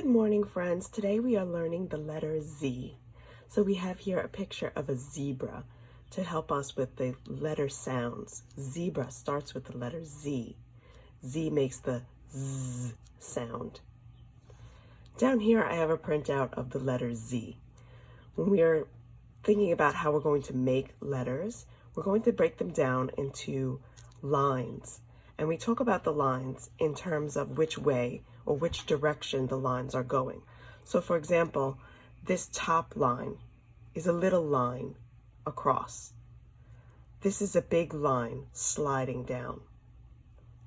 Good morning, friends. Today we are learning the letter Z. So we have here a picture of a zebra to help us with the letter sounds. Zebra starts with the letter Z. Z makes the Z sound. Down here I have a printout of the letter Z. When we are thinking about how we're going to make letters, we're going to break them down into lines. And we talk about the lines in terms of which way or which direction the lines are going. So for example, this top line is a little line across. This is a big line sliding down,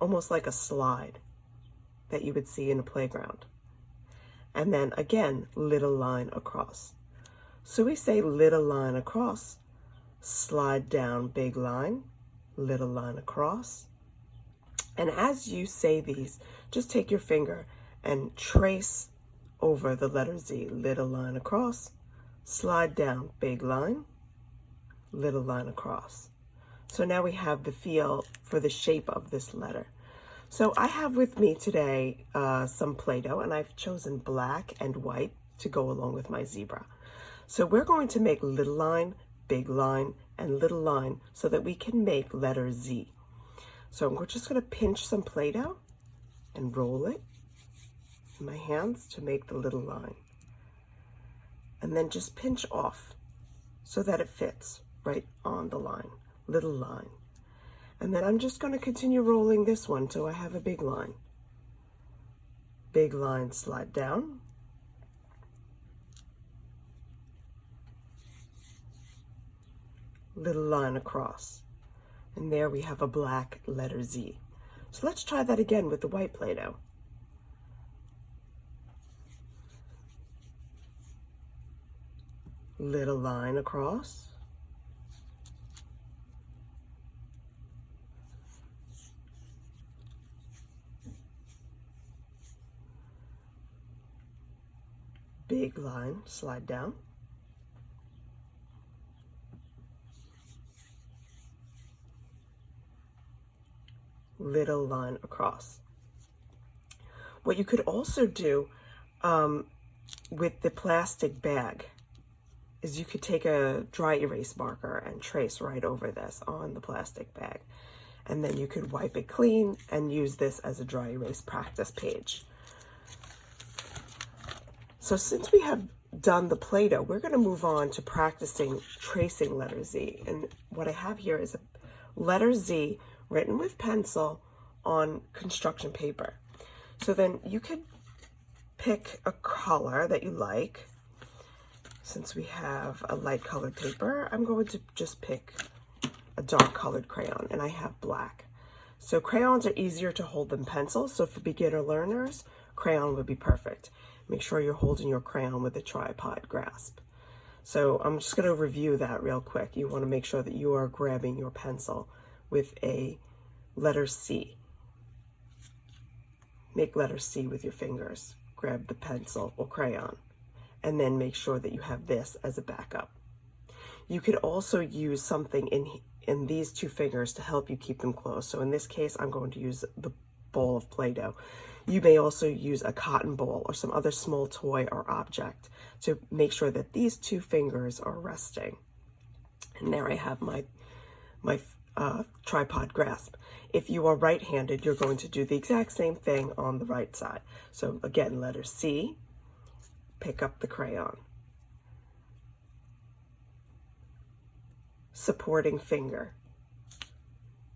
almost like a slide that you would see in a playground. And then again, little line across. So we say little line across, slide down, big line, little line across. And as you say these, just take your finger and trace over the letter Z. Little line across, slide down, big line, little line across. So now we have the feel for the shape of this letter. So I have with me today some Play-Doh, and I've chosen black and white to go along with my zebra. So we're going to make little line, big line, and little line so that we can make letter Z. So we're just going to pinch some Play-Doh and roll it in my hands to make the little line. And then just pinch off so that it fits right on the line, little line. And then I'm just going to continue rolling this one till I have a big line. Big line, slide down. Little line across. And there we have a black letter Z. So let's try that again with the white Play-Doh. Little line across. Big line, slide down. Little line across. What you could also do with the plastic bag is you could take a dry erase marker and trace right over this on the plastic bag. And then you could wipe it clean and use this as a dry erase practice page. So since we have done the Play-Doh, we're going to move on to practicing tracing letter Z. And what I have here is a letter Z written with pencil on construction paper. So then you could pick a color that you like. Since we have a light colored paper, I'm going to just pick a dark colored crayon, and I have black. So crayons are easier to hold than pencils, so for beginner learners, crayon would be perfect. Make sure you're holding your crayon with a tripod grasp. So I'm just going to review that real quick. You want to make sure that you are grabbing your pencil with a letter C. Make letter C with your fingers. Grab the pencil or crayon, and then make sure that you have this as a backup. You could also use something in these two fingers to help you keep them closed. So in this case, I'm going to use the ball of Play-Doh. You may also use a cotton ball or some other small toy or object to make sure that these two fingers are resting. And there I have my tripod grasp. If you are right-handed, you're going to do the exact same thing on the right side. So again, letter C, pick up the crayon. Supporting finger,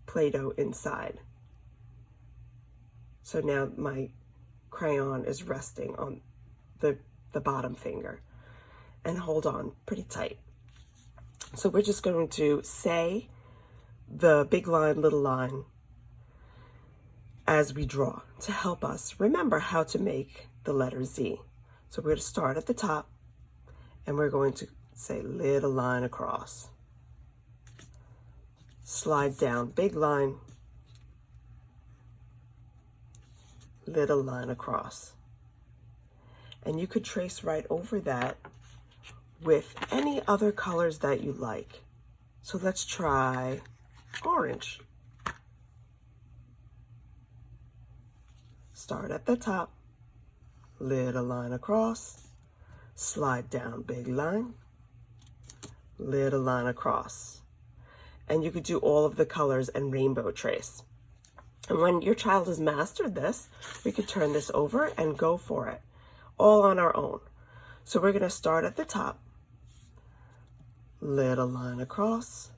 Play-Doh inside. So now my crayon is resting on the bottom finger, and hold on pretty tight. So we're just going to say the big line, little line as we draw to help us remember how to make the letter Z. So we're going to start at the top, and we're going to say little line across. Slide down, big line, little line across. And you could trace right over that with any other colors that you like. So let's try orange. Start at the top, little line across, slide down, big line, little line across. And you could do all of the colors and rainbow trace. And when your child has mastered this, we could turn this over and go for it, all on our own. So we're going to start at the top, little line across,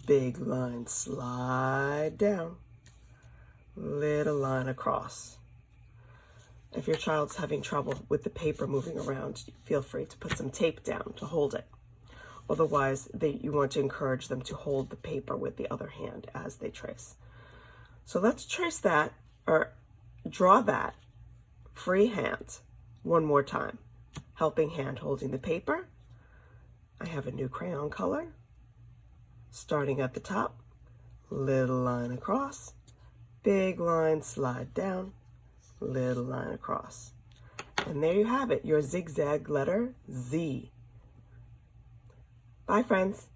big line, slide down, little line across. If your child's having trouble with the paper moving around, feel free to put some tape down to hold it. Otherwise, you want to encourage them to hold the paper with the other hand as they trace. So let's trace that, or draw that freehand one more time. Helping hand holding the paper. I have a new crayon color. Starting at the top, little line across, big line, slide down, little line across. And there you have it, your zigzag letter Z. Bye, friends.